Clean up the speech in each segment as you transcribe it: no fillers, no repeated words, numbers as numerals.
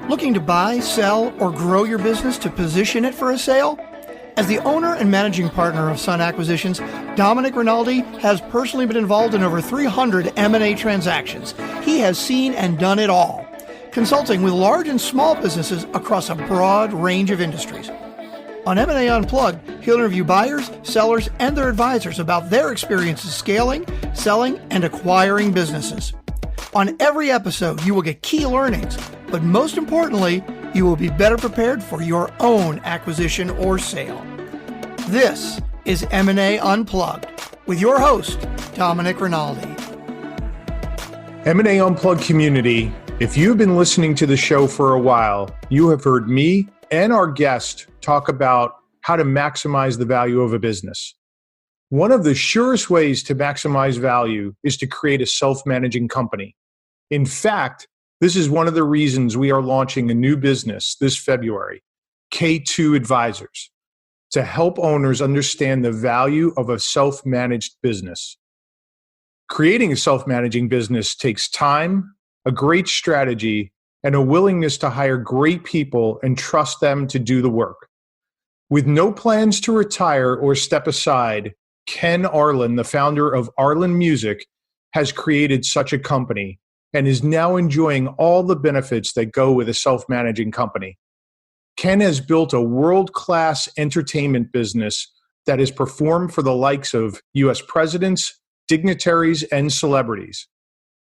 Looking to buy, sell, or grow your business to position it for a sale? As the owner and managing partner of Sun Acquisitions, Dominic Rinaldi has personally been involved in over 300 M&A transactions. He has seen and done it all, consulting with large and small businesses across a broad range of industries. On M&A Unplugged, he'll interview buyers, sellers, and their advisors about their experiences scaling, selling, and acquiring businesses. On every episode, you will get key learnings, but most importantly, you will be better prepared for your own acquisition or sale. This is M&A Unplugged with your host, Dominic Rinaldi. M&A Unplugged community, if you've been listening to the show for a while, you have heard me and our guest talk about how to maximize the value of a business. One of the surest ways to maximize value is to create a self-managing company. In fact, this is one of the reasons we are launching a new business this February, K2 Advisors, to help owners understand the value of a self-managed business. Creating a self-managing business takes time, a great strategy, and a willingness to hire great people and trust them to do the work. With no plans to retire or step aside, Ken Arlen, the founder of Arlen Music, has created such a company and is now enjoying all the benefits that go with a self-managing company. Ken has built a world-class entertainment business that has performed for the likes of U.S. presidents, dignitaries, and celebrities.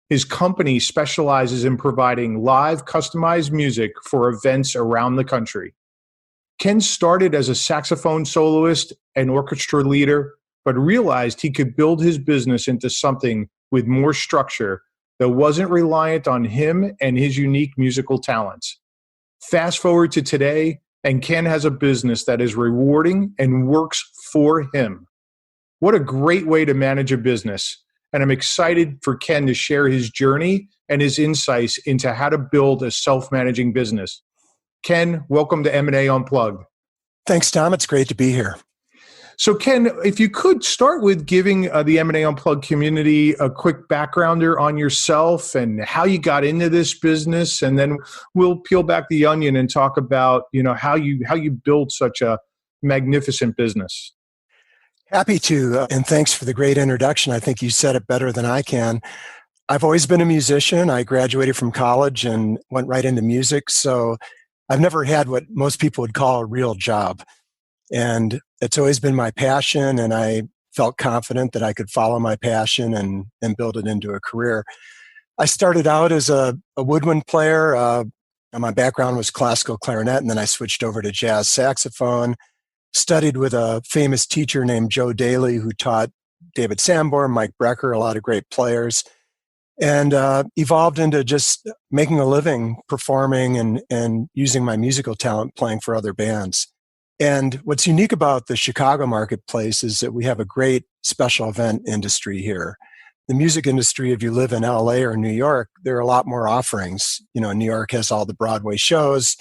His company specializes in providing live customized music for events around the country. Ken started as a saxophone soloist and orchestra leader, but realized he could build his business into something with more structure that wasn't reliant on him and his unique musical talents. Fast forward to today, and Ken has a business that is rewarding and works for him. What a great way to manage a business. And I'm excited for Ken to share his journey and his insights into how to build a self-managing business. Ken, welcome to M&A Unplugged. Thanks, Tom. It's great to be here. So Ken, if you could start with giving the M&A Unplugged community a quick backgrounder on yourself and how you got into this business, and then we'll peel back the onion and talk about, how you built such a magnificent business. Happy to, and thanks for the great introduction. I think you said it better than I can. I've always been a musician. I graduated from college and went right into music, so I've never had what most people would call a real job. And it's always been my passion, and I felt confident that I could follow my passion and build it into a career. I started out as a woodwind player. My background was classical clarinet, and then I switched over to jazz saxophone, studied with a famous teacher named Joe Daly, who taught David Sanborn, Mike Brecker, a lot of great players, and evolved into just making a living performing and using my musical talent playing for other bands. And what's unique about the Chicago marketplace is that we have a great special event industry here. The music industry, if you live in LA or New York, there are a lot more offerings. New York has all the Broadway shows.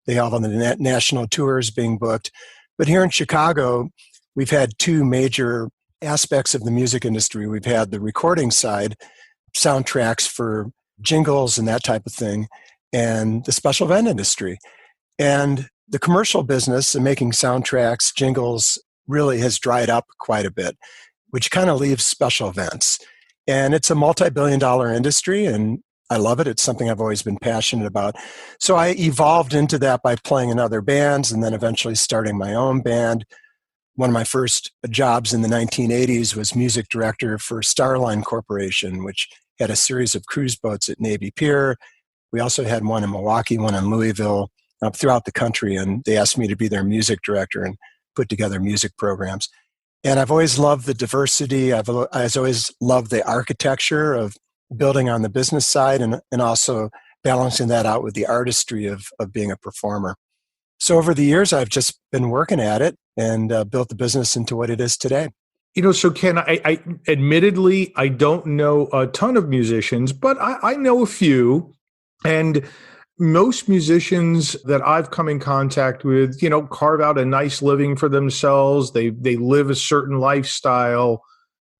They have all the national tours being booked. But here in Chicago, we've had two major aspects of the music industry. We've had the recording side, soundtracks for jingles and that type of thing, and the special event industry. And the commercial business and making soundtracks, jingles, really has dried up quite a bit, which kind of leaves special events. And it's a multi-billion-dollar industry, and I love it. It's something I've always been passionate about. So I evolved into that by playing in other bands and then eventually starting my own band. One of my first jobs in the 1980s was music director for Starline Corporation, which had a series of cruise boats at Navy Pier. We also had one in Milwaukee, one in Louisville, throughout the country, and they asked me to be their music director and put together music programs. And I've always loved the diversity. I've always loved the architecture of building on the business side and also balancing that out with the artistry of being a performer. So over the years, I've just been working at it and built the business into what it is today. So Ken, I admittedly, I don't know a ton of musicians, but I know a few. And most musicians that I've come in contact with, carve out a nice living for themselves. They live a certain lifestyle,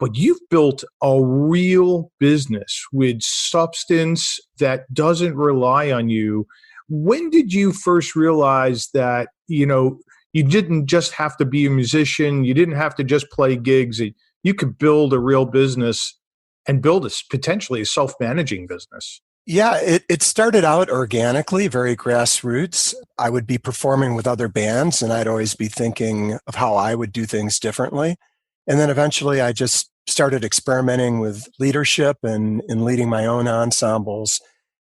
but you've built a real business with substance that doesn't rely on you When did you first realize that, you didn't just have to be a musician, you didn't have to just play gigs, you could build a real business and build potentially a self-managing business? Yeah, it started out organically, very grassroots. I would be performing with other bands, and I'd always be thinking of how I would do things differently. And then eventually I just started experimenting with leadership and leading my own ensembles.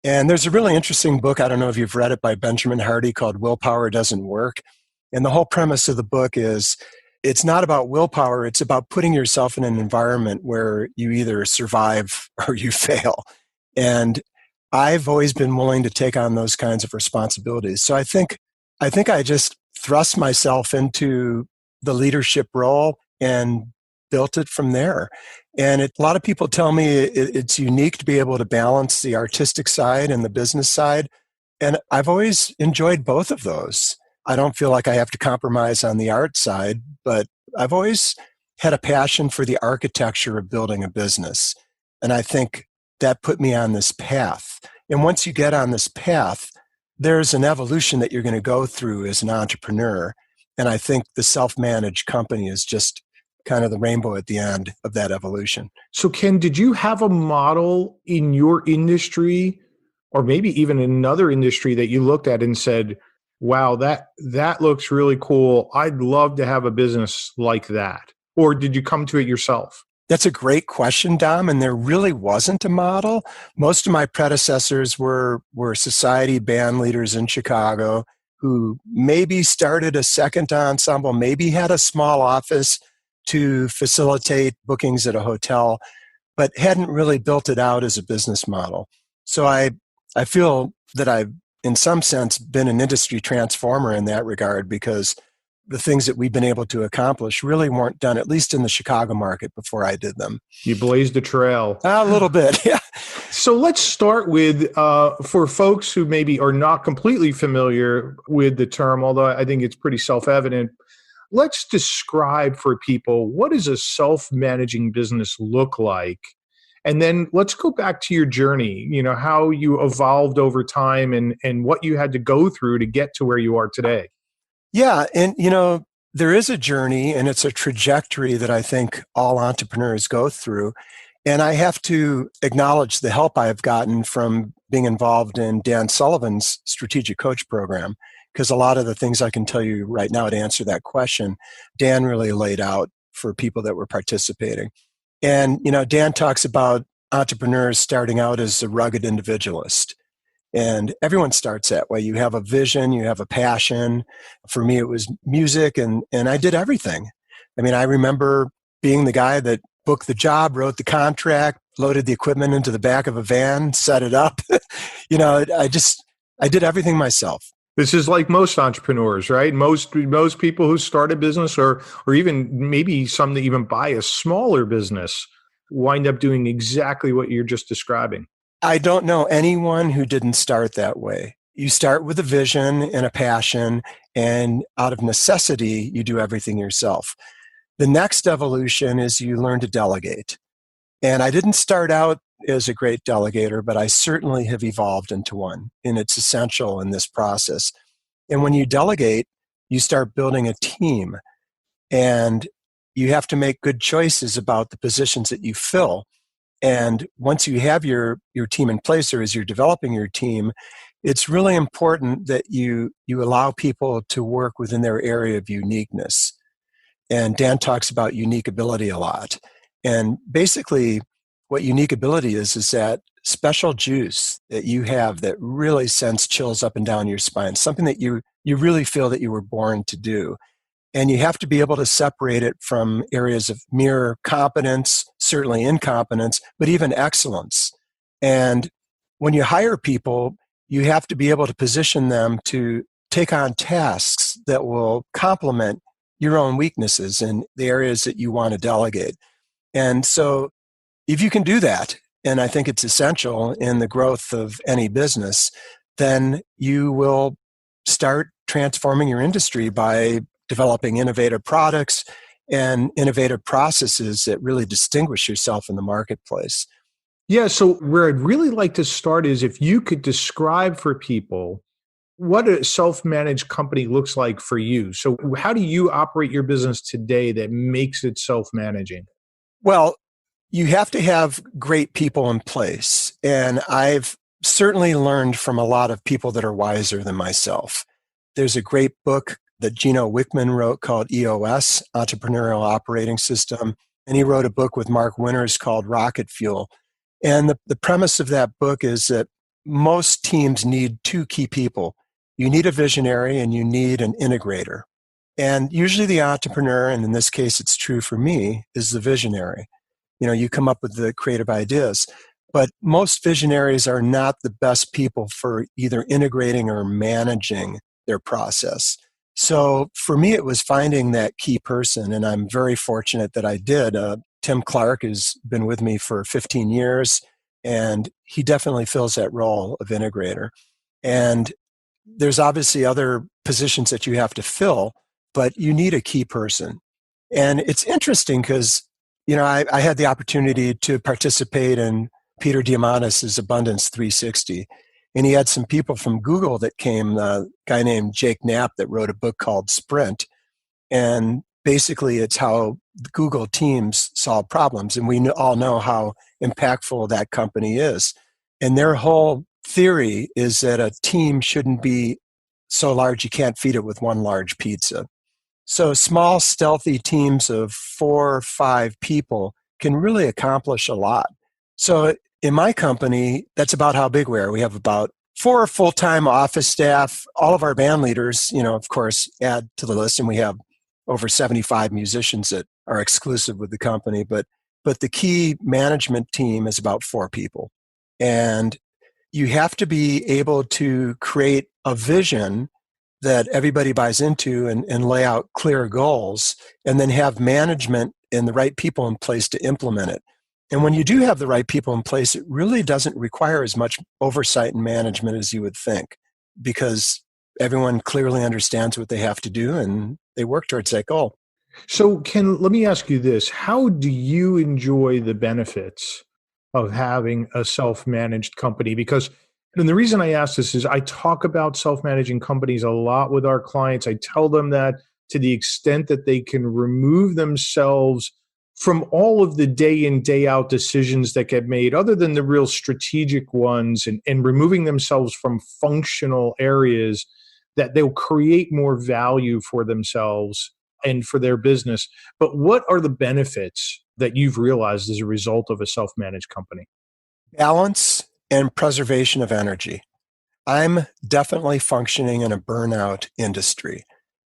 And there's a really interesting book, I don't know if you've read it, by Benjamin Hardy, called Willpower Doesn't Work. And the whole premise of the book is it's not about willpower, it's about putting yourself in an environment where you either survive or you fail. And I've always been willing to take on those kinds of responsibilities. So I think I just thrust myself into the leadership role and built it from there. And a lot of people tell me it's unique to be able to balance the artistic side and the business side. And I've always enjoyed both of those. I don't feel like I have to compromise on the art side, but I've always had a passion for the architecture of building a business. And I think that put me on this path. And once you get on this path, there's an evolution that you're going to go through as an entrepreneur. And I think the self-managed company is just kind of the rainbow at the end of that evolution. So Ken, did you have a model in your industry or maybe even another industry that you looked at and said, wow, that looks really cool. I'd love to have a business like that. Or did you come to it yourself? That's a great question, Dom, and there really wasn't a model. Most of my predecessors were society band leaders in Chicago who maybe started a second ensemble, maybe had a small office to facilitate bookings at a hotel, but hadn't really built it out as a business model. So I feel that I've, in some sense, been an industry transformer in that regard, because the things that we've been able to accomplish really weren't done, at least in the Chicago market, before I did them. You blazed a trail. A little bit, yeah. So let's start with, for folks who maybe are not completely familiar with the term, although I think it's pretty self-evident, let's describe for people, what does a self-managing business look like? And then let's go back to your journey, how you evolved over time and what you had to go through to get to where you are today. Yeah. And, there is a journey and it's a trajectory that I think all entrepreneurs go through. And I have to acknowledge the help I've gotten from being involved in Dan Sullivan's strategic coach program, because a lot of the things I can tell you right now to answer that question, Dan really laid out for people that were participating. And, Dan talks about entrepreneurs starting out as a rugged individualist. And everyone starts that way. You have a vision, you have a passion. For me, it was music, and I did everything. I mean, I remember being the guy that booked the job, wrote the contract, loaded the equipment into the back of a van, set it up. I did everything myself. This is like most entrepreneurs, right? Most people who start a business or even maybe some that even buy a smaller business wind up doing exactly what you're just describing. I don't know anyone who didn't start that way. You start with a vision and a passion, and out of necessity, you do everything yourself. The next evolution is you learn to delegate. And I didn't start out as a great delegator, but I certainly have evolved into one, and it's essential in this process. And when you delegate, you start building a team, and you have to make good choices about the positions that you fill. And once you have your team in place, or as you're developing your team, it's really important that you allow people to work within their area of uniqueness. And Dan talks about unique ability a lot. And basically, what unique ability is that special juice that you have that really sends chills up and down your spine, something that you really feel that you were born to do. And you have to be able to separate it from areas of mere competence, certainly incompetence, but even excellence. And when you hire people, you have to be able to position them to take on tasks that will complement your own weaknesses in the areas that you want to delegate. And so if you can do that, and I think it's essential in the growth of any business, then you will start transforming your industry by developing innovative products and innovative processes that really distinguish yourself in the marketplace. Yeah, so where I'd really like to start is if you could describe for people what a self-managed company looks like for you. So how do you operate your business today that makes it self-managing? Well, you have to have great people in place. And I've certainly learned from a lot of people that are wiser than myself. There's a great book that Gino Wickman wrote called EOS, Entrepreneurial Operating System. And he wrote a book with Mark Winters called Rocket Fuel. And the premise of that book is that most teams need two key people. You need a visionary and you need an integrator. And usually the entrepreneur, and in this case it's true for me, is the visionary. You come up with the creative ideas. But most visionaries are not the best people for either integrating or managing their process. So for me, it was finding that key person, and I'm very fortunate that I did. Tim Clark has been with me for 15 years, and he definitely fills that role of integrator. And there's obviously other positions that you have to fill, but you need a key person. And it's interesting because, I had the opportunity to participate in Peter Diamandis' Abundance 360. And he had some people from Google that came, a guy named Jake Knapp that wrote a book called Sprint. And basically it's how Google teams solve problems. And we all know how impactful that company is. And their whole theory is that a team shouldn't be so large you can't feed it with one large pizza. So small, stealthy teams of 4 or 5 people can really accomplish a lot. So in my company, that's about how big we are. We have about 4 full-time office staff. All of our band leaders, of course, add to the list, and we have over 75 musicians that are exclusive with the company. But the key management team is about 4 people. And you have to be able to create a vision that everybody buys into and lay out clear goals, and then have management and the right people in place to implement it. And when you do have the right people in place, it really doesn't require as much oversight and management as you would think, because everyone clearly understands what they have to do and they work towards that goal. So let me ask you this. How do you enjoy the benefits of having a self-managed company? And the reason I ask this is I talk about self-managing companies a lot with our clients. I tell them that to the extent that they can remove themselves from all of the day in, day out decisions that get made, other than the real strategic ones, and removing themselves from functional areas, that they'll create more value for themselves and for their business. But what are the benefits that you've realized as a result of a self-managed company? Balance and preservation of energy. I'm definitely functioning in a burnout industry.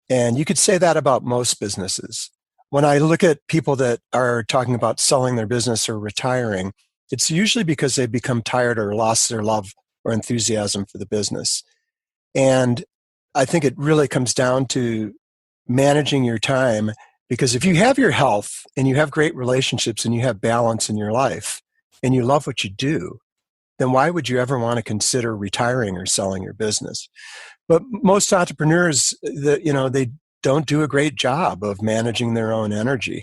And you could say that about most businesses. When I look at people that are talking about selling their business or retiring, it's usually because they've become tired or lost their love or enthusiasm for the business. And I think it really comes down to managing your time, because if you have your health and you have great relationships and you have balance in your life and you love what you do, then why would you ever want to consider retiring or selling your business? But most entrepreneurs, they don't do a great job of managing their own energy.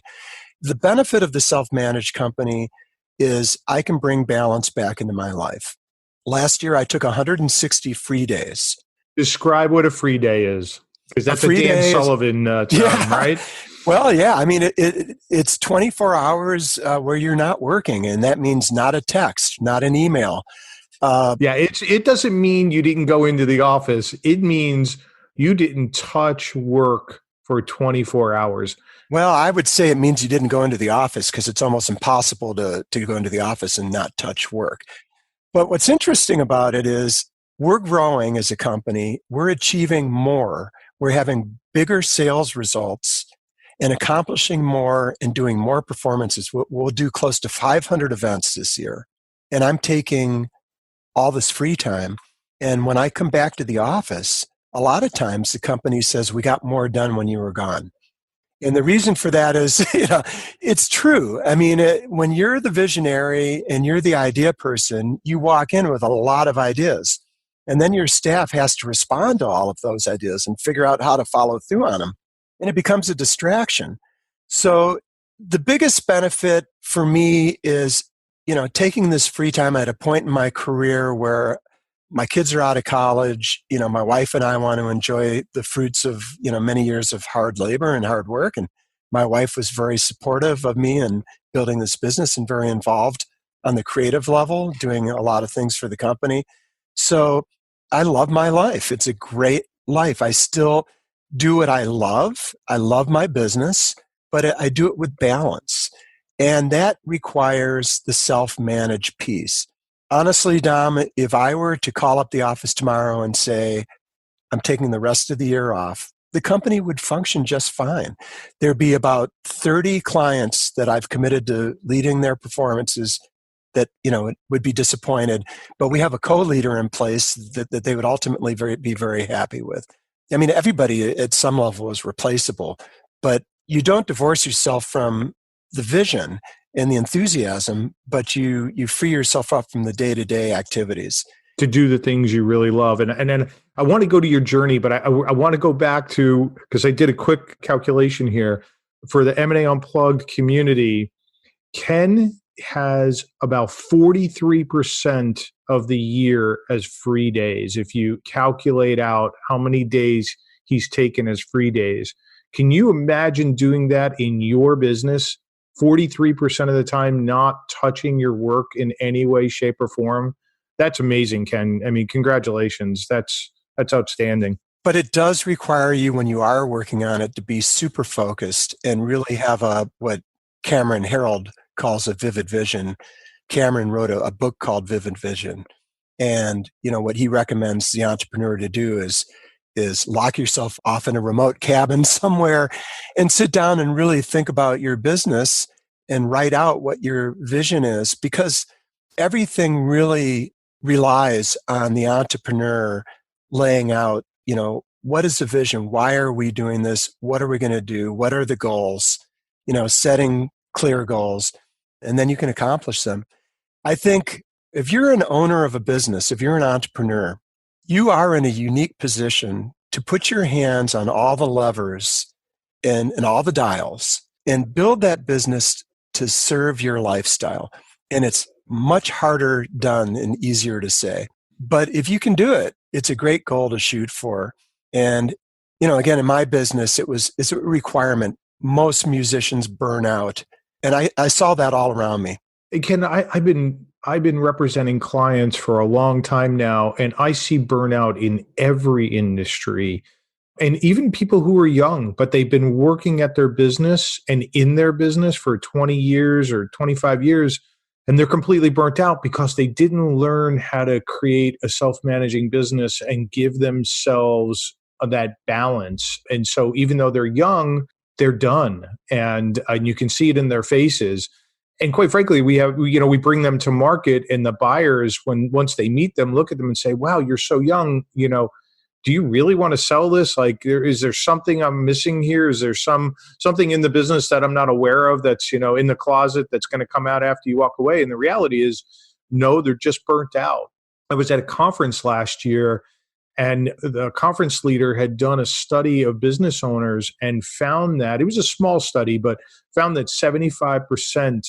The benefit of the self-managed company is I can bring balance back into my life. Last year, I took 160 free days. Describe what a free day is, because that's a Dan Sullivan term, right? Well, yeah. I mean, it's 24 hours where you're not working, and that means not a text, not an email. It doesn't mean you didn't go into the office. It means you didn't touch work for 24 hours. Well, I would say it means you didn't go into the office, because it's almost impossible to go into the office and not touch work. But what's interesting about it is we're growing as a company. We're achieving more. We're having bigger sales results and accomplishing more and doing more performances. We'll do close to 500 events this year. And I'm taking all this free time. And when I come back to the office, a lot of times the company says, we got more done when you were gone. And the reason for that is, it's true. I mean, when you're the visionary and you're the idea person, you walk in with a lot of ideas. And then your staff has to respond to all of those ideas and figure out how to follow through on them. And it becomes a distraction. So the biggest benefit for me is, taking this free time at a point in my career where my kids are out of college. My wife and I want to enjoy the fruits of, many years of hard labor and hard work. And my wife was very supportive of me and building this business and very involved on the creative level, doing a lot of things for the company. So I love my life. It's a great life. I still do what I love. I love my business, but I do it with balance. And that requires the self-managed piece. Honestly, Dom, if I were to call up the office tomorrow and say, I'm taking the rest of the year off, the company would function just fine. There'd be about 30 clients that I've committed to leading their performances that, would be disappointed. But we have a co-leader in place that they would ultimately be very happy with. I mean, everybody at some level is replaceable, but you don't divorce yourself from the vision and the enthusiasm, but you free yourself up from the day-to-day activities to do the things you really love. And then I want to go to your journey, but I want to go back to, because I did a quick calculation here for the M&A Unplugged community. Ken has about 43% of the year as free days. If you calculate out how many days he's taken as free days, can you imagine doing that in your business? 43% of the time not touching your work in any way, shape, or form. That's amazing, Ken. I mean, congratulations. That's outstanding. But it does require you, when you are working on it, to be super focused and really have what Cameron Herold calls a vivid vision. Cameron wrote a book called Vivid Vision. And, what he recommends the entrepreneur to do is lock yourself off in a remote cabin somewhere and sit down and really think about your business and write out what your vision is, because everything really relies on the entrepreneur laying out, what is the vision? Why are we doing this? What are we going to do? What are the goals? Setting clear goals, and then you can accomplish them. I think if you're an owner of a business, if you're an entrepreneur, you are in a unique position to put your hands on all the levers and all the dials and build that business to serve your lifestyle. And it's much harder done and easier to say. But if you can do it, it's a great goal to shoot for. And, again, in my business, it's a requirement. Most musicians burn out. And I saw that all around me. Ken, I've been representing clients for a long time now, and I see burnout in every industry, and even people who are young, but they've been working at their business and in their business for 20 years or 25 years, and they're completely burnt out because they didn't learn how to create a self-managing business and give themselves that balance. And so even though they're young, they're done, and you can see it in their faces. And quite frankly, we bring them to market, and the buyers, once they meet them, look at them and say, "Wow, you're so young. Do you really want to sell this? Like, is there something I'm missing here? Is there something in the business that I'm not aware of that's in the closet that's going to come out after you walk away?" And the reality is, no, they're just burnt out. I was at a conference last year, and the conference leader had done a study of business owners and found that, it was a small study, but found that 75%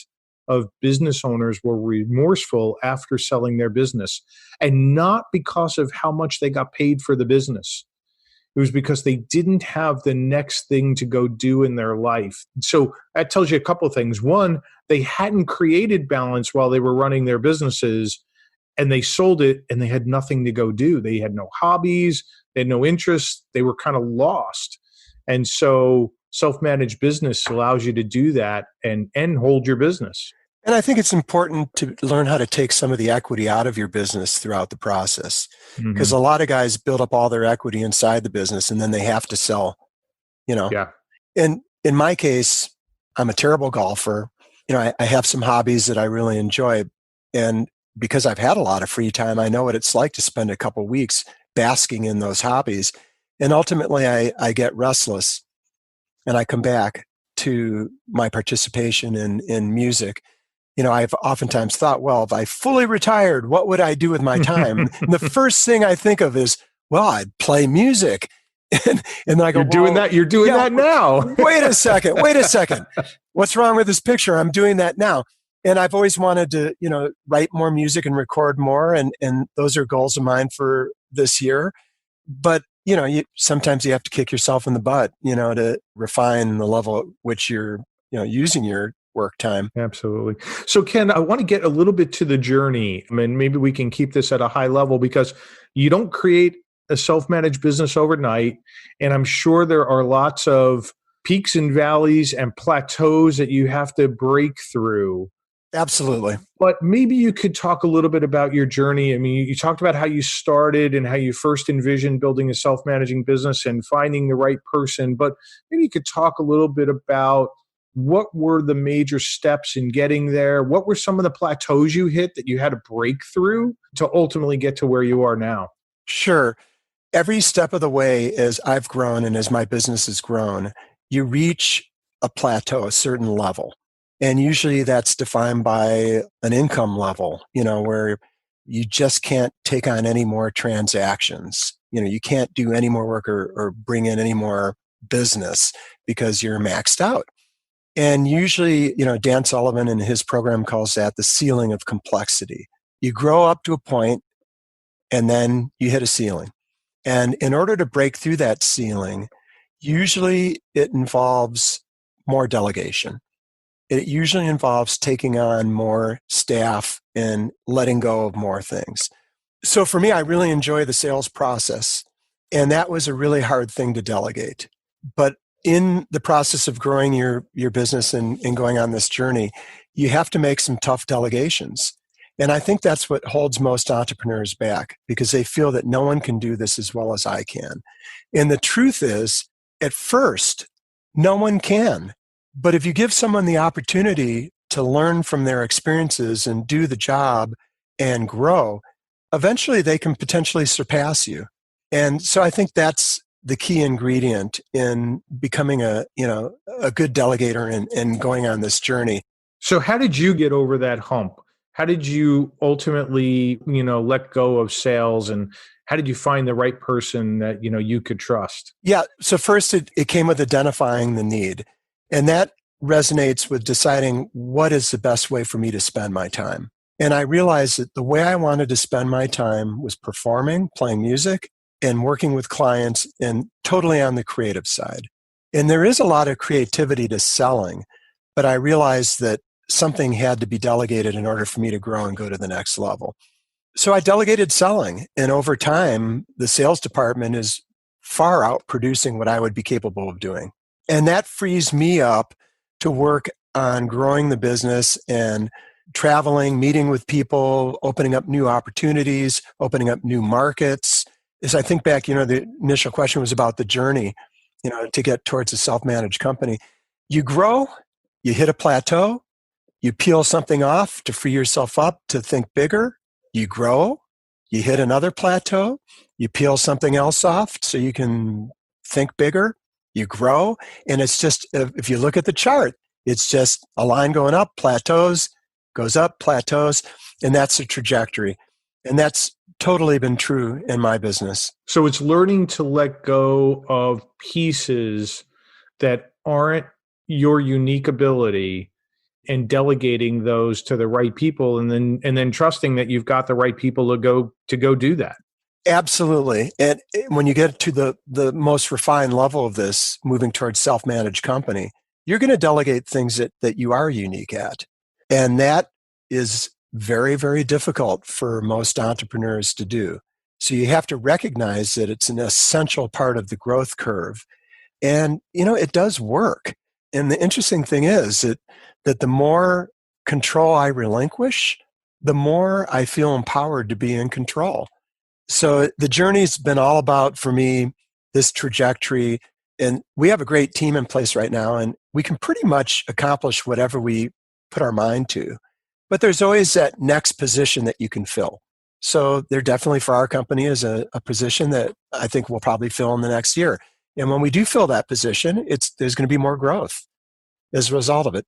of business owners were remorseful after selling their business. And not because of how much they got paid for the business. It was because they didn't have the next thing to go do in their life. So that tells you a couple of things. One, they hadn't created balance while they were running their businesses, and they sold it and they had nothing to go do. They had no hobbies, they had no interests, they were kind of lost. And so self-managed business allows you to do that and hold your business. And I think it's important to learn how to take some of the equity out of your business throughout the process, because a lot of guys build up all their equity inside the business and then they have to sell, Yeah. And in my case, I'm a terrible golfer. I have some hobbies that I really enjoy. And because I've had a lot of free time, I know what it's like to spend a couple of weeks basking in those hobbies. And ultimately, I get restless and I come back to my participation in music. I've oftentimes thought, well, if I fully retired, what would I do with my time? And the first thing I think of is, well, I'd play music. And then I go, You're doing that now. Wait a second. What's wrong with this picture? I'm doing that now. And I've always wanted to, write more music and record more. And those are goals of mine for this year. But, sometimes you have to kick yourself in the butt, to refine the level at which you're, using your work time. Absolutely. So, Ken, I want to get a little bit to the journey. I mean, maybe we can keep this at a high level because you don't create a self-managed business overnight. And I'm sure there are lots of peaks and valleys and plateaus that you have to break through. Absolutely. But maybe you could talk a little bit about your journey. I mean, you talked about how you started and how you first envisioned building a self-managing business and finding the right person. But maybe you could talk a little bit about what were the major steps in getting there? What were some of the plateaus you hit that you had to break through to ultimately get to where you are now? Sure. Every step of the way, as I've grown and as my business has grown, you reach a plateau, a certain level. And usually that's defined by an income level, where you just can't take on any more transactions. You can't do any more work or bring in any more business because you're maxed out. And usually, Dan Sullivan in his program calls that the ceiling of complexity. You grow up to a point and then you hit a ceiling. And in order to break through that ceiling, usually it involves more delegation. It usually involves taking on more staff and letting go of more things. So for me, I really enjoy the sales process. And that was a really hard thing to delegate. But in the process of growing your business and going on this journey, you have to make some tough delegations. And I think that's what holds most entrepreneurs back because they feel that no one can do this as well as I can. And the truth is, at first, no one can. But if you give someone the opportunity to learn from their experiences and do the job and grow, eventually they can potentially surpass you. And so I think that's the key ingredient in becoming a good delegator and going on this journey. So how did you get over that hump? How did you ultimately, let go of sales, and how did you find the right person that, you could trust? Yeah. So first it came with identifying the need. And that resonates with deciding what is the best way for me to spend my time. And I realized that the way I wanted to spend my time was performing, playing music, and working with clients and totally on the creative side. And there is a lot of creativity to selling, but I realized that something had to be delegated in order for me to grow and go to the next level. So I delegated selling. And over time, the sales department is far out producing what I would be capable of doing. And that frees me up to work on growing the business and traveling, meeting with people, opening up new opportunities, opening up new markets. As I think back, the initial question was about the journey, to get towards a self-managed company. You grow, you hit a plateau, you peel something off to free yourself up to think bigger. You grow, you hit another plateau, you peel something else off so you can think bigger. You grow, and it's just, if you look at the chart, it's just a line going up, plateaus, goes up, plateaus, and that's the trajectory. And that's totally been true in my business. So it's learning to let go of pieces that aren't your unique ability and delegating those to the right people, and then trusting that you've got the right people to go do that. Absolutely. And when you get to the most refined level of this, moving towards self-managed company, you're going to delegate things that you are unique at. And that is very, very difficult for most entrepreneurs to do. So you have to recognize that it's an essential part of the growth curve. And, it does work. And the interesting thing is that the more control I relinquish, the more I feel empowered to be in control. So the journey's been all about, for me, this trajectory. And we have a great team in place right now, and we can pretty much accomplish whatever we put our mind to. But there's always that next position that you can fill. So there definitely, for our company, is a position that I think we'll probably fill in the next year. And when we do fill that position, there's going to be more growth as a result of it.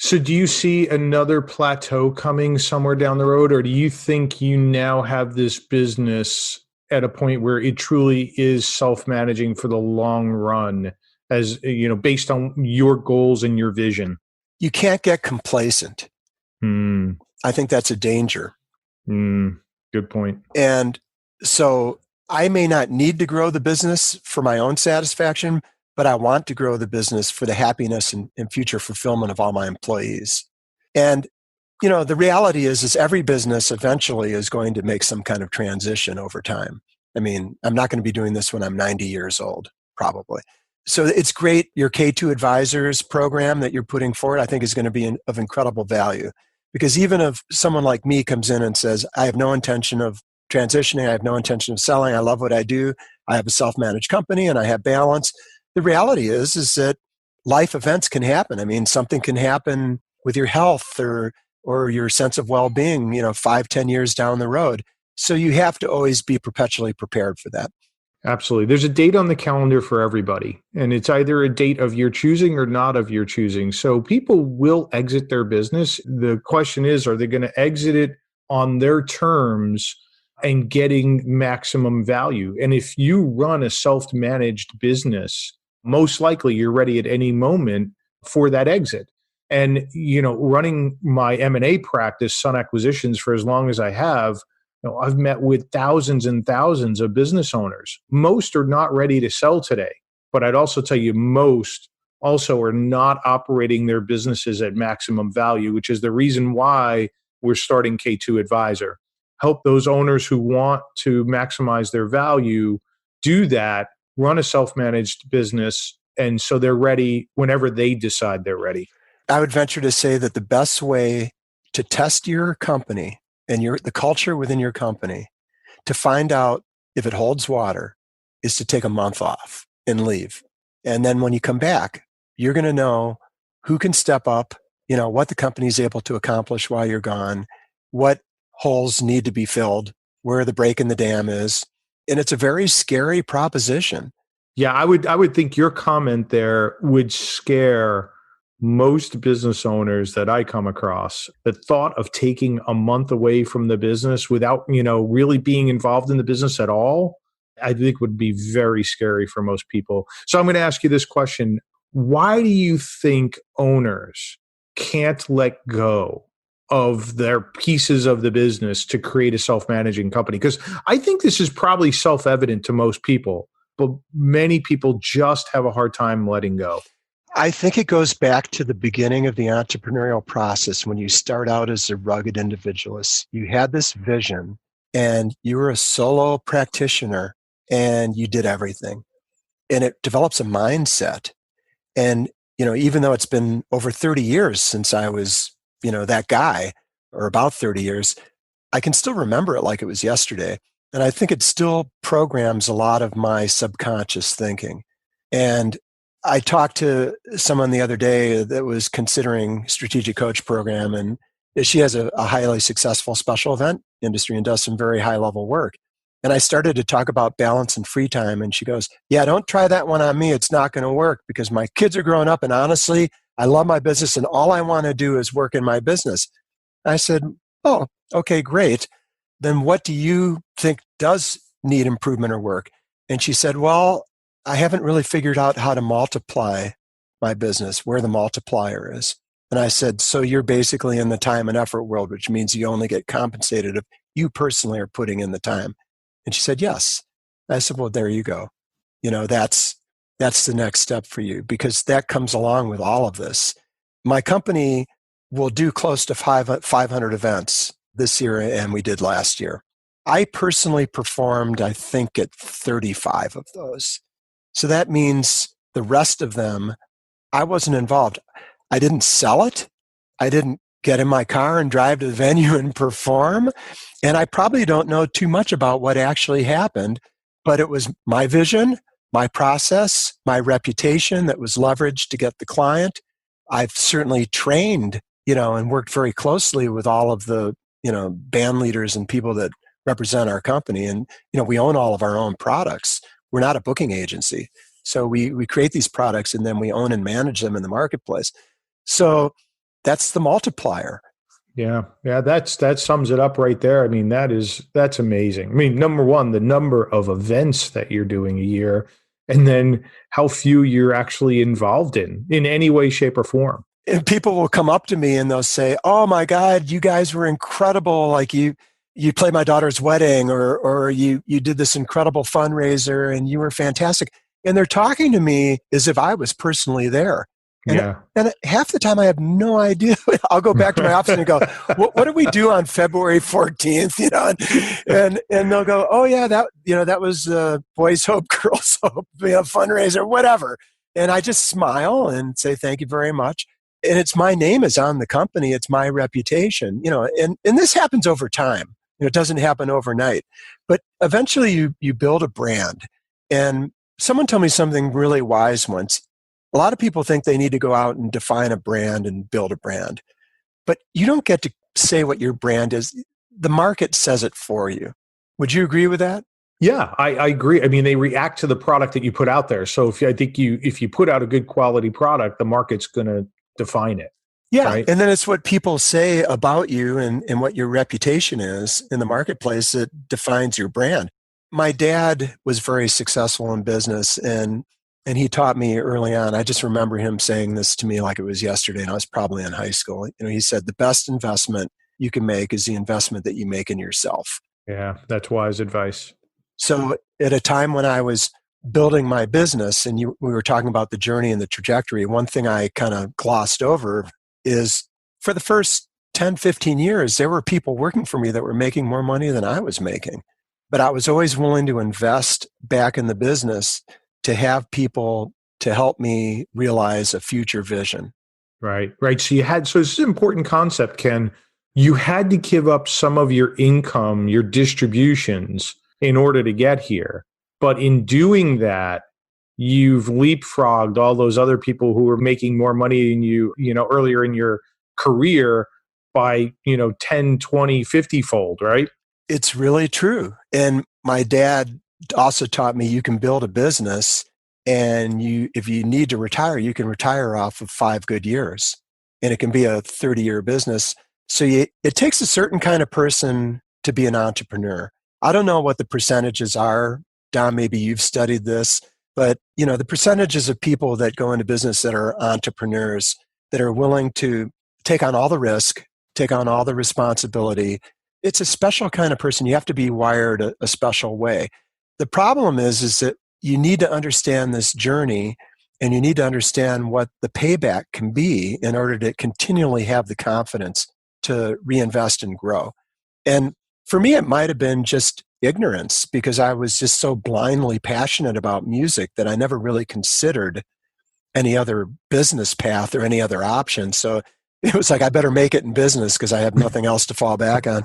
So do you see another plateau coming somewhere down the road, or do you think you now have this business at a point where it truly is self-managing for the long run, as based on your goals and your vision? You can't get complacent. Mm, I think that's a danger. good point. And so I may not need to grow the business for my own satisfaction, but I want to grow the business for the happiness and future fulfillment of all my employees. And, the reality is every business eventually is going to make some kind of transition over time. I mean, I'm not going to be doing this when I'm 90 years old, probably. So it's great. Your K2 Advisors program that you're putting forward, I think is going to be of incredible value. Because even if someone like me comes in and says, I have no intention of transitioning, I have no intention of selling, I love what I do, I have a self-managed company and I have balance. The reality is that life events can happen. I mean, something can happen with your health or your sense of well-being, 5-10 years down the road. So you have to always be perpetually prepared for that. Absolutely. There's a date on the calendar for everybody, and it's either a date of your choosing or not of your choosing. So people will exit their business. The question is, are they going to exit it on their terms and getting maximum value? And if you run a self-managed business, most likely you're ready at any moment for that exit. And, running my M&A practice, Sun Acquisitions, for as long as I have, I've met with thousands and thousands of business owners. Most are not ready to sell today, but I'd also tell you most also are not operating their businesses at maximum value, which is the reason why we're starting K2 Advisor. Help those owners who want to maximize their value do that, run a self-managed business, and so they're ready whenever they decide they're ready. I would venture to say that the best way to test your company and the culture within your company to find out if it holds water is to take a month off and leave. And then when you come back, you're going to know who can step up, what the company is able to accomplish while you're gone, what holes need to be filled, where the break in the dam is. And it's a very scary proposition. Yeah, I would think your comment there would scare most business owners that I come across. The thought of taking a month away from the business without, really being involved in the business at all, I think would be very scary for most people. So I'm going to ask you this question. Why do you think owners can't let go of their pieces of the business to create a self-managing company? Because I think this is probably self-evident to most people, but many people just have a hard time letting go. I think it goes back to the beginning of the entrepreneurial process when you start out as a rugged individualist. You had this vision and you were a solo practitioner and you did everything. And it develops a mindset. And, even though it's been over 30 years since I was, that guy, or about 30 years, I can still remember it like it was yesterday. And I think it still programs a lot of my subconscious thinking. And I talked to someone the other day that was considering strategic coach program, and she has a highly successful special event industry and does some very high level work. And I started to talk about balance and free time. And she goes, yeah, don't try that one on me. It's not going to work because my kids are growing up. And honestly, I love my business and all I want to do is work in my business. I said, oh, okay, great. Then what do you think does need improvement or work? And she said, well, I haven't really figured out how to multiply my business, where the multiplier is. And I said, so you're basically in the time and effort world, which means you only get compensated if you personally are putting in the time. And she said, yes. I said, well, there you go. That's the next step for you because that comes along with all of this. My company will do close to 500 events this year, and we did last year. I personally performed, I think, at 35 of those. So that means the rest of them, I wasn't involved. I didn't sell it. I didn't get in my car and drive to the venue and perform. And I probably don't know too much about what actually happened, but it was my vision, my process, my reputation that was leveraged to get the client. I've certainly trained, and worked very closely with all of the, band leaders and people that represent our company. And, we own all of our own products. We're not a booking agency. So we create these products and then we own and manage them in the marketplace. So that's the multiplier. Yeah. That sums it up right there. I mean, that's amazing. I mean, number one, the number of events that you're doing a year, and then how few you're actually involved in any way, shape, or form. And people will come up to me and they'll say, "Oh my God, you guys were incredible. Like you played my daughter's wedding, or you did this incredible fundraiser and you were fantastic." And they're talking to me as if I was personally there. Yeah. And half the time I have no idea. I'll go back to my office and go, what did we do on February 14th? And they'll go, "Oh yeah, that was Boys Hope, Girls Hope, fundraiser, whatever." And I just smile and say, "Thank you very much." And it's my name is on the company. It's my reputation, and this happens over time. It doesn't happen overnight, but eventually you build a brand. And someone told me something really wise once. A lot of people think they need to go out and define a brand and build a brand, but you don't get to say what your brand is. The market says it for you. Would you agree with that? Yeah, I agree. I mean, they react to the product that you put out there. So if you put out a good quality product, the market's going to define it. Yeah. Right? And then it's what people say about you and what your reputation is in the marketplace that defines your brand. My dad was very successful in business, and he taught me early on. I just remember him saying this to me like it was yesterday, and I was probably in high school. He said, "The best investment you can make is the investment that you make in yourself." Yeah, that's wise advice. So at a time when I was building my business and we were talking about the journey and the trajectory, one thing I kind of glossed over is for the first 10, 15 years, there were people working for me that were making more money than I was making. But I was always willing to invest back in the business to have people to help me realize a future vision. Right. So this is an important concept, Ken. You had to give up some of your income, your distributions in order to get here. But in doing that, you've leapfrogged all those other people who were making more money than you, earlier in your career by, 10, 20, 50 fold, right? It's really true. And my dad also taught me you can build a business and if you need to retire, you can retire off of 5 good years. And it can be a 30-year business. So it takes a certain kind of person to be an entrepreneur. I don't know what the percentages are. Don, maybe you've studied this, but the percentages of people that go into business that are entrepreneurs, that are willing to take on all the risk, take on all the responsibility. It's a special kind of person. You have to be wired a special way. The problem is that you need to understand this journey, and you need to understand what the payback can be in order to continually have the confidence to reinvest and grow. And for me, it might have been just ignorance, because I was just so blindly passionate about music that I never really considered any other business path or any other option. So it was like, I better make it in business because I have nothing else to fall back on.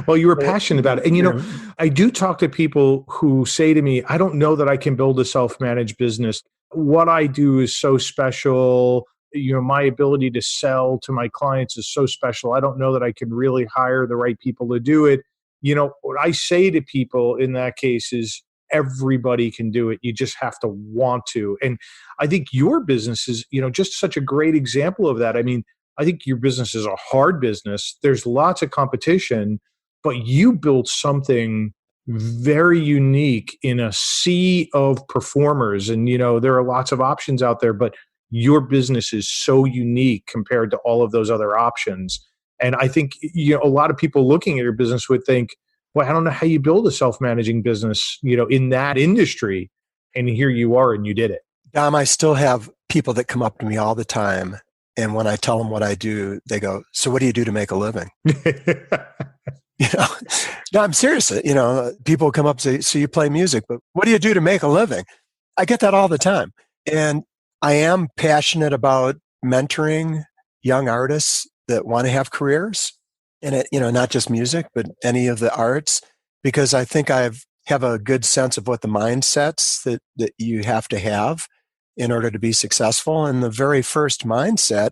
Well, you were passionate about it. And, I do talk to people who say to me, "I don't know that I can build a self-managed business. What I do is so special. My ability to sell to my clients is so special. I don't know that I can really hire the right people to do it." What I say to people in that case is everybody can do it. You just have to want to. And I think your business is, just such a great example of that. I mean, I think your business is a hard business. There's lots of competition, but you built something very unique in a sea of performers. And, there are lots of options out there, but your business is so unique compared to all of those other options. And I think, a lot of people looking at your business would think, well, I don't know how you build a self-managing business, in that industry. And here you are, and you did it. Dom, I still have people that come up to me all the time. And when I tell them what I do, they go, "So what do you do to make a living?" No, I'm serious. People come up and say, "So you play music, but what do you do to make a living?" I get that all the time. And I am passionate about mentoring young artists that want to have careers in it, not just music, but any of the arts, because I think I have a good sense of what the mindsets that you have to have in order to be successful. And the very first mindset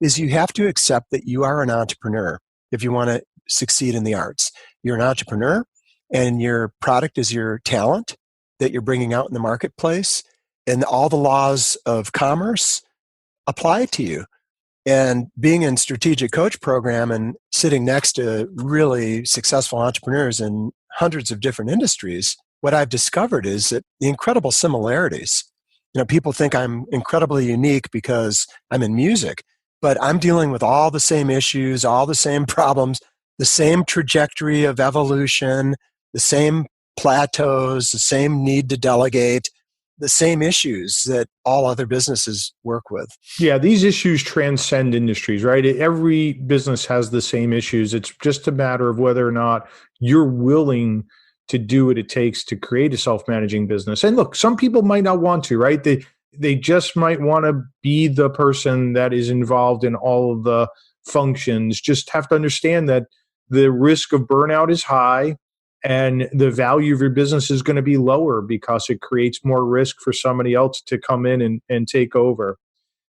is you have to accept that you are an entrepreneur if you want to succeed in the arts. You're an entrepreneur, and your product is your talent that you're bringing out in the marketplace, and all the laws of commerce apply to you. And being in strategic coach program and sitting next to really successful entrepreneurs in hundreds of different industries, what I've discovered is that the incredible similarities. People think I'm incredibly unique because I'm in music, but I'm dealing with all the same issues, all the same problems, the same trajectory of evolution, the same plateaus, the same need to delegate, the same issues that all other businesses work with. Yeah, these issues transcend industries, right? Every business has the same issues. It's just a matter of whether or not you're willing to do what it takes to create a self-managing business. And look, some people might not want to, right? They just might want to be the person that is involved in all of the functions. Just have to understand that the risk of burnout is high and the value of your business is going to be lower because it creates more risk for somebody else to come in and take over.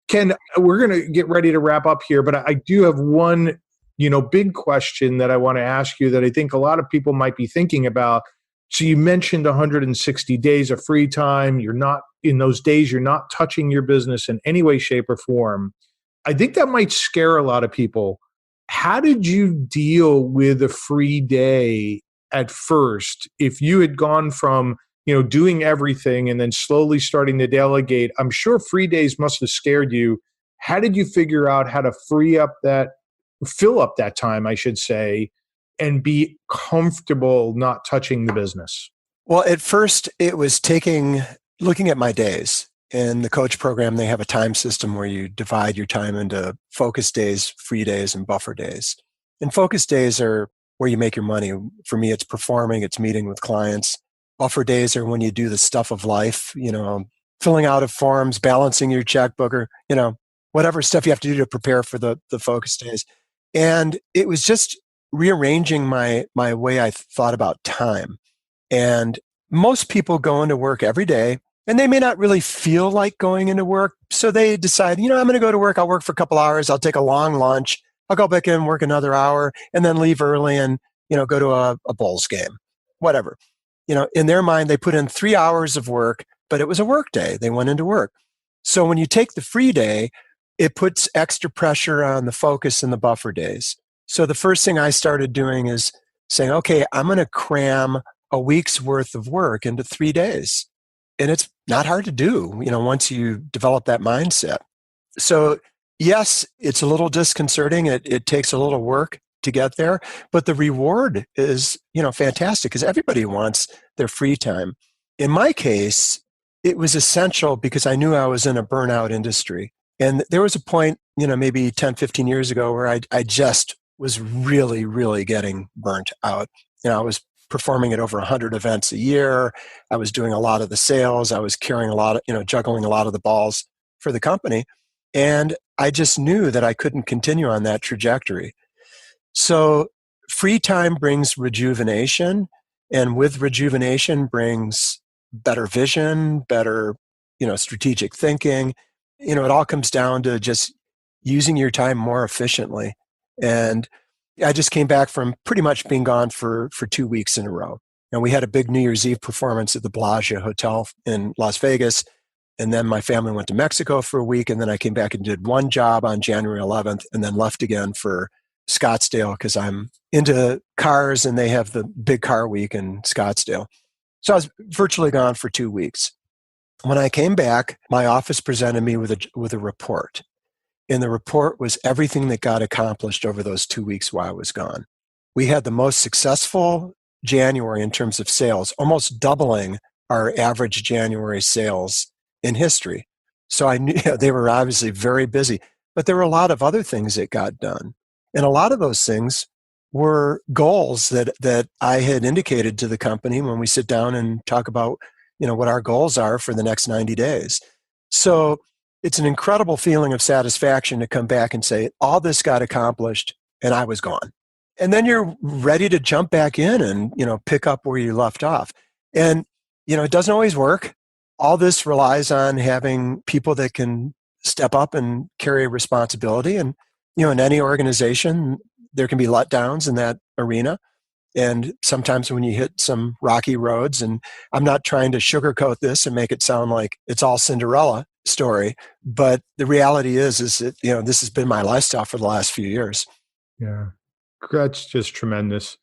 Ken, we're going to get ready to wrap up here, but I do have one, big question that I want to ask you that I think a lot of people might be thinking about. So you mentioned 160 days of free time. You're not in those days, you're not touching your business in any way, shape, or form. I think that might scare a lot of people. How did you deal with a free day at first? If you had gone from doing everything and then slowly starting to delegate, I'm sure free days must have scared you. How did you figure out how to fill up that time, I should say, and be comfortable not touching the business? Well, at first it was looking at my days. In the coach program, they have a time system where you divide your time into focus days, free days, and buffer days. And focus days are where you make your money. For me, it's performing, it's meeting with clients. Buffer days are when you do the stuff of life, filling out of forms, balancing your checkbook, or, whatever stuff you have to do to prepare for the focus days. And it was just rearranging my way I thought about time. And most people go into work every day, and they may not really feel like going into work. So they decide, I'm going to go to work. I'll work for a couple hours. I'll take a long lunch. I'll go back in, work another hour, and then leave early and, go to a Bulls game, whatever. In their mind, they put in 3 hours of work, but it was a work day. They went into work. So when you take the free day, it puts extra pressure on the focus and the buffer days. So the first thing I started doing is saying, okay, I'm going to cram a week's worth of work into 3 days. And it's not hard to do, once you develop that mindset. So yes, it's a little disconcerting. It takes a little work to get there, but the reward is, fantastic because everybody wants their free time. In my case, it was essential because I knew I was in a burnout industry. And there was a point, maybe 10, 15 years ago where I just was really, really getting burnt out. I was performing at over 100 events a year. I was doing a lot of the sales. I was carrying a lot of, juggling a lot of the balls for the company. And I just knew that I couldn't continue on that trajectory. So free time brings rejuvenation, and with rejuvenation brings better vision, better, strategic thinking. It all comes down to just using your time more efficiently. And I just came back from pretty much being gone for 2 weeks in a row. And we had a big New Year's Eve performance at the Bellagio Hotel in Las Vegas. And then my family went to Mexico for a week. And then I came back and did one job on January 11th and then left again for Scottsdale because I'm into cars and they have the big car week in Scottsdale. So I was virtually gone for 2 weeks. When I came back, my office presented me with a report. And the report was everything that got accomplished over those 2 weeks while I was gone. We had the most successful January in terms of sales, almost doubling our average January sales in history. So I knew they were obviously very busy, but there were a lot of other things that got done. And a lot of those things were goals that I had indicated to the company when we sit down and talk about, what our goals are for the next 90 days. So it's an incredible feeling of satisfaction to come back and say, all this got accomplished and I was gone. And then you're ready to jump back in and, pick up where you left off. And, it doesn't always work. All this relies on having people that can step up and carry responsibility. And, in any organization, there can be letdowns in that arena. And sometimes when you hit some rocky roads, and I'm not trying to sugarcoat this and make it sound like it's all Cinderella story, but the reality is that, this has been my lifestyle for the last few years. Yeah, that's just tremendous.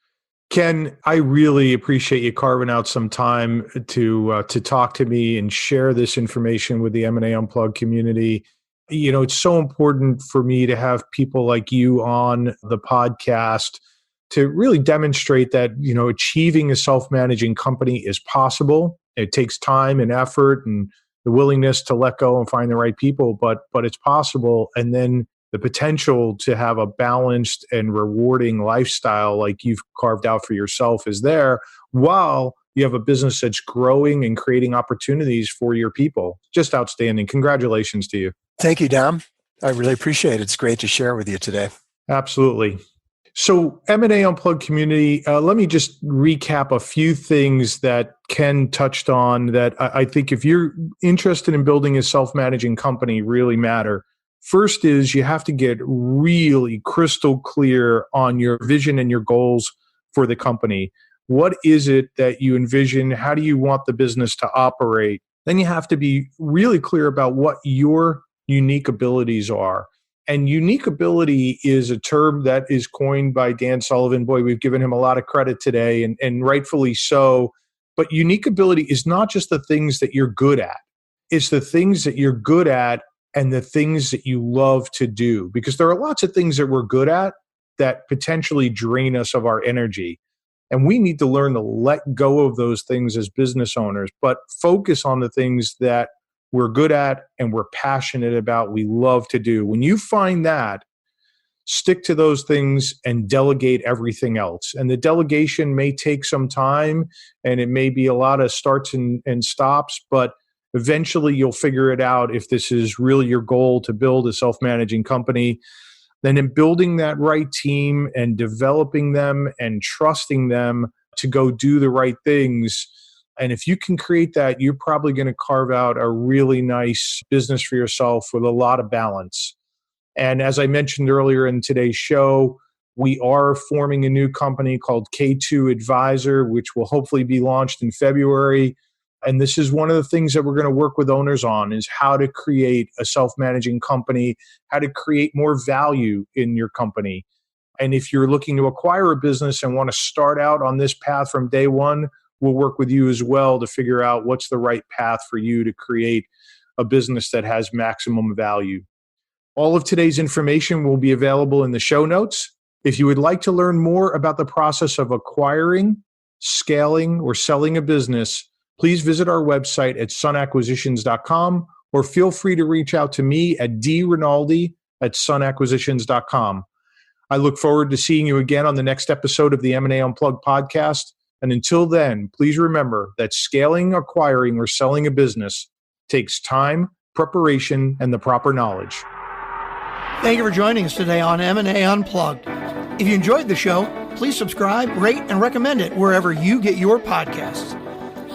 Ken, I really appreciate you carving out some time to talk to me and share this information with the M&A Unplugged community. It's so important for me to have people like you on the podcast to really demonstrate that, achieving a self-managing company is possible. It takes time and effort and the willingness to let go and find the right people, but it's possible. And then the potential to have a balanced and rewarding lifestyle like you've carved out for yourself is there, while you have a business that's growing and creating opportunities for your people. Just outstanding. Congratulations to you. Thank you, Dom. I really appreciate it. It's great to share with you today. Absolutely. So M&A Unplugged community, let me just recap a few things that Ken touched on that I think if you're interested in building a self-managing company really matter. First is you have to get really crystal clear on your vision and your goals for the company. What is it that you envision? How do you want the business to operate? Then you have to be really clear about what your unique abilities are. And unique ability is a term that is coined by Dan Sullivan. Boy, we've given him a lot of credit today, and rightfully so. But unique ability is not just the things that you're good at. It's the things that you're good at and the things that you love to do. Because there are lots of things that we're good at that potentially drain us of our energy. And we need to learn to let go of those things as business owners, but focus on the things that we're good at and we're passionate about, we love to do. When you find that, stick to those things and delegate everything else. And the delegation may take some time and it may be a lot of starts and stops, but eventually you'll figure it out if this is really your goal to build a self-managing company. Then in building that right team and developing them and trusting them to go do the right things. And if you can create that, you're probably going to carve out a really nice business for yourself with a lot of balance. And as I mentioned earlier in today's show, we are forming a new company called K2 Advisor, which will hopefully be launched in February. And this is one of the things that we're going to work with owners on, is how to create a self-managing company, how to create more value in your company. And if you're looking to acquire a business and want to start out on this path from day one, we'll work with you as well to figure out what's the right path for you to create a business that has maximum value. All of today's information will be available in the show notes. If you would like to learn more about the process of acquiring, scaling, or selling a business, please visit our website at sunacquisitions.com, or feel free to reach out to me at drinaldi@sunacquisitions.com. I look forward to seeing you again on the next episode of the M&A Unplugged podcast. And until then, please remember that scaling, acquiring, or selling a business takes time, preparation, and the proper knowledge. Thank you for joining us today on M&A Unplugged. If you enjoyed the show, please subscribe, rate, and recommend it wherever you get your podcasts.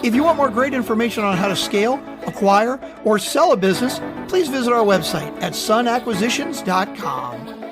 If you want more great information on how to scale, acquire, or sell a business, please visit our website at sunacquisitions.com.